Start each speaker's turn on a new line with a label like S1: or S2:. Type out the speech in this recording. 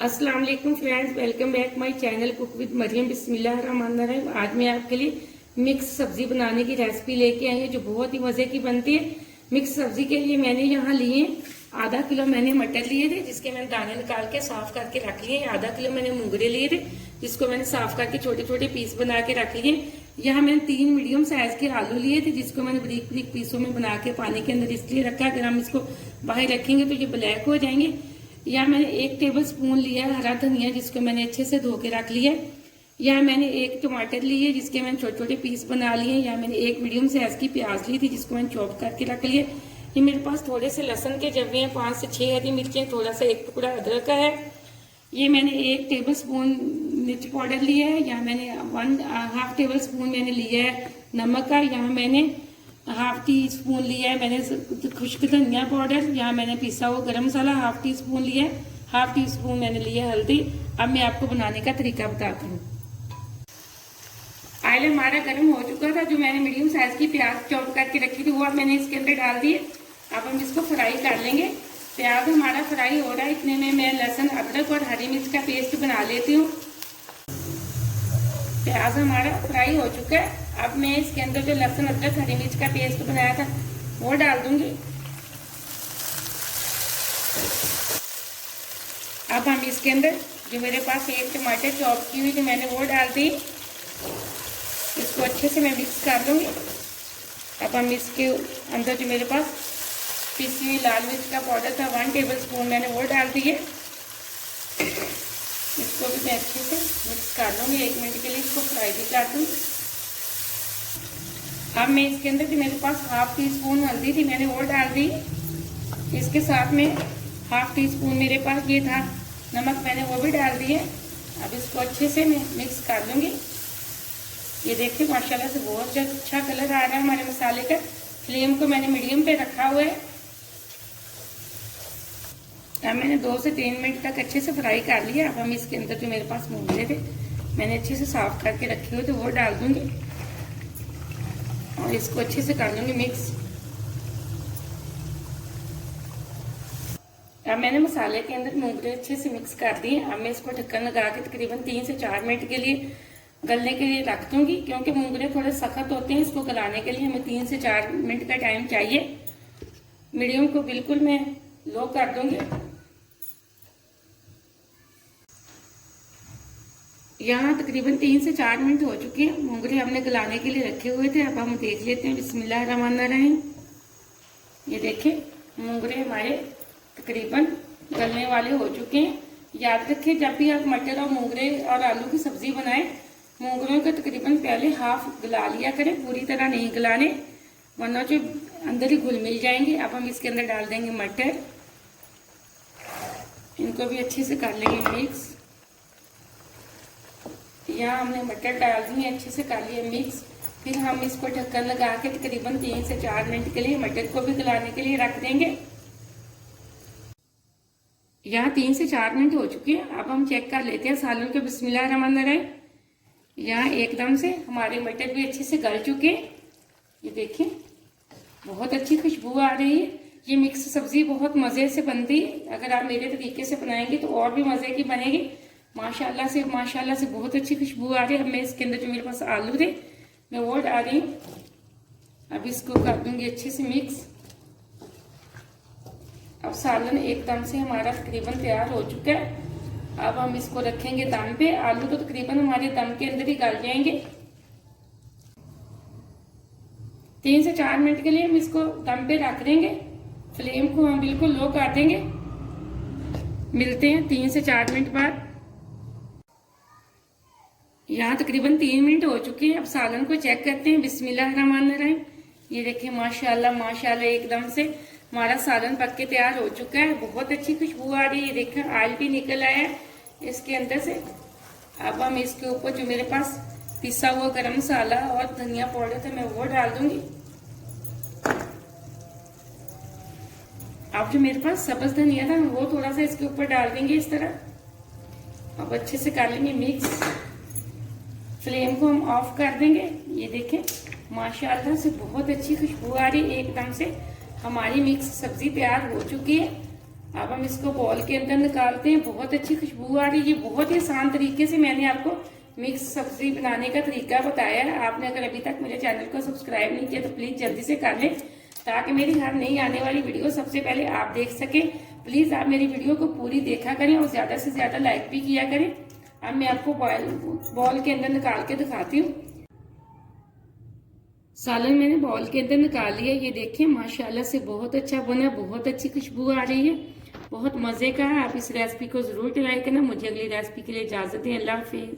S1: अस्सलाम वालेकुम friends, welcome back my channel cook with Maryam. बिस्मिल्लाहिर्रहमानिर्रहीम। आज मैं आपके लिए मिक्स सब्जी बनाने की रेसिपी लेके आई हूँ जो बहुत ही मज़े की बनती है। मिक्स सब्जी के लिए मैंने यहाँ लिए आधा किलो मैंने मटर लिए थे जिसके मैंने दाने निकाल के साफ करके रख लिए। आधा किलो मैंने मूंगरे लिए थे जिसको मैंने साफ करके छोटे छोटे पीस बना के रख लिए। यहाँ मैंने 3 मीडियम साइज के आलू लिए थे जिसको मैंने बारीक बारीक पीसों में बना के पानी के अंदर इसलिए रखा, अगर हम इसको बाहर रखेंगे तो ये ब्लैक हो जाएंगे। यहाँ मैंने 1 टेबल स्पून लिया हरा धनिया जिसको मैंने अच्छे से धो के रख लिया। यहाँ मैंने 1 टमाटर लिए जिसके मैंने छोटे छोटे पीस बना लिए। यहाँ मैंने 1 मीडियम साइज की प्याज ली थी जिसको मैंने चॉप करके रख लिया। ये मेरे पास थोड़े से लहसुन के जब्बे हैं, 5 से 6 हरी मिर्चें, थोड़ा सा 1 टुकड़ा अदरक का है। ये मैंने 1 टेबल स्पून मिर्च पाउडर लिया है। यहाँ मैंने 1/2 टेबल स्पून मैंने लिया है नमक का। यहाँ मैंने 1/2 टी स्पून लिया है मैंने खुश्क धनिया पाउडर। यहाँ मैंने पिसा हुआ गरम मसाला 1/2 टी स्पून लिया है। 1/2 टी स्पून मैंने लिया है हल्दी। अब मैं आपको बनाने का तरीका बताती हूँ। ऑयल हमारा गर्म हो चुका था। जो मैंने मीडियम साइज की प्याज चॉप करके रखी थी वो अब मैंने इसके अंदर डाल दिए। अब हम इसको फ्राई कर लेंगे। प्याज हमारा फ्राई हो रहा है, इतने में मैं लहसुन अदरक और हरी मिर्च का पेस्ट बना लेती हूँ। प्याज हमारा फ्राई हो चुका है। अब मैं इसके अंदर जो लहसुन अदरक हरी मिर्च का पेस्ट बनाया था वो डाल दूंगी। अब हम इसके अंदर जो मेरे पास 1 टमाटर चॉप की हुई थी मैंने वो डाल दी। इसको अच्छे से मैं मिक्स कर लूंगी। अब हम इसके अंदर जो मेरे पास पिसी हुई लाल मिर्च का पाउडर था 1 टेबल स्पून मैंने वो डाल दिए। इसको भी मैं अच्छे से मिक्स कर लूँगी। 1 मिनट के लिए इसको फ्राई भी कर दूँगी। अब मैं इसके अंदर जो मेरे पास 1/2 टी स्पून हल्दी थी मैंने वो डाल दी। इसके साथ में 1/2 टी स्पून मेरे पास ये था नमक, मैंने वो भी डाल दिए। अब इसको अच्छे से मैं मिक्स कर लूँगी। ये देखिए माशाल्लाह से बहुत अच्छा कलर आ रहा है हमारे मसाले का। फ्लेम को मैंने मीडियम पे रखा हुआ है। अब मैंने 2 से 3 मिनट तक अच्छे से फ्राई कर लिया। अब हम इसके अंदर जो मेरे पास मूंगरे थे मैंने अच्छे से साफ करके रखे हुए थे वो डाल दूंगी और इसको अच्छे से कर लूंगी मिक्स। अब मैंने मसाले के अंदर मूंगरे अच्छे से मिक्स कर दिए। अब मैं इसको ढक्कन लगा के तकरीबन 3 से 4 मिनट के लिए गलने के लिए रख दूंगी, क्योंकि मूंगरे थोड़े सख्त होते हैं। इसको गलाने के लिए हमें 3 से 4 मिनट का टाइम चाहिए। मीडियम को बिल्कुल मैं लो कर दूंगी। यहाँ तकरीबन 3 से 4 मिनट हो चुके हैं। मूंगरे हमने गलाने के लिए रखे हुए थे। अब हम देख लेते हैं। बिस्मिल्लाहिर्रहमानिर्रहीम। ये देखें मूंगरे हमारे तकरीबन गलने वाले हो चुके हैं। याद रखें जब भी आप मटर और मूंगरे और आलू की सब्जी बनाएं, मूंगरों को तकरीबन पहले हाफ गला लिया करें, पूरी तरह नहीं गलाने वरना जो अंदर ही घुल मिल जाएंगे। अब हम इसके अंदर डाल देंगे मटर। इनको भी अच्छे से कर लेंगे मिक्स। यहाँ हमने मटर डाल दिए, अच्छे से कर लिए मिक्स। फिर हम इसको ढक्कन लगा के तकरीबन 3 से 4 मिनट के लिए मटर को भी गलाने के लिए रख देंगे। यहाँ 3 से 4 मिनट हो चुके हैं। अब हम चेक कर लेते हैं सालन के। बिस्मिल्लाहिर्रहमानिर्रहीम। यहाँ एकदम से हमारे मटर भी अच्छे से गल चुके हैं। ये देखें बहुत अच्छी खुशबू आ रही है। ये मिक्स सब्जी बहुत मज़े से बनती है। अगर आप मेरे तरीके से बनाएंगे तो और भी मज़े की बनेगी। माशाल्लाह से बहुत अच्छी खुशबू आ रही है। अब मैं इसके अंदर जो मेरे पास आलू थे मैं वो डाल रही हूँ। अब इसको कर दूंगी अच्छे से मिक्स। अब सालन एकदम से हमारा तकरीबन तैयार हो चुका है। अब हम इसको रखेंगे दम पे। आलू तो तकरीबन हमारे दम के अंदर ही गल जाएंगे। 3 से 4 मिनट के लिए हम इसको दम पे रख देंगे। फ्लेम को हम बिल्कुल लो कर देंगे। मिलते हैं 3 से 4 मिनट बाद। यहाँ तकरीबन 3 मिनट हो चुके हैं। अब सालन को चेक करते हैं। बिस्मिल्लाहिर्रहमानिर्रहीम। ये देखिए माशाल्लाह एकदम से हमारा सालन पक के तैयार हो चुका है। बहुत अच्छी खुशबू आ रही है। देखें ऑयल भी निकल आया है इसके अंदर से। अब हम इसके ऊपर जो मेरे पास पिसा हुआ गरम मसाला और धनिया पाउडर था मैं वो डाल दूंगी। अब जो मेरे पास सब्ज धनिया था वो थोड़ा सा इसके ऊपर डाल देंगे इस तरह। अब अच्छे से कर लेंगे मिक्स। फ्लेम को हम ऑफ कर देंगे। ये देखें माशाल्लाह से बहुत अच्छी खुशबू आ रही है। एकदम से हमारी मिक्स सब्जी तैयार हो चुकी है। अब हम इसको बॉल के अंदर निकालते हैं। बहुत अच्छी खुशबू आ रही है। बहुत ही आसान तरीके से मैंने आपको मिक्स सब्जी बनाने का तरीका बताया है। आपने अगर अभी तक मेरे चैनल को सब्सक्राइब नहीं किया तो प्लीज जल्दी से कर लें, ताकि मेरी हर नई आने वाली वीडियो सबसे पहले आप देख सकें। प्लीज आप मेरी वीडियो को पूरी देखा करें और ज्यादा से ज्यादा लाइक भी किया करें। अब मैं आपको बॉल के अंदर निकाल के दिखाती हूँ। सालन मैंने बॉल के अंदर निकाल लिया। ये देखिए माशाल्लाह से बहुत अच्छा बना, बहुत अच्छी खुशबू आ रही है, बहुत मजे का है। आप इस रेसिपी को जरूर ट्राई करना। मुझे अगली रेसिपी के लिए इजाजत दें। अल्लाह हाफिज।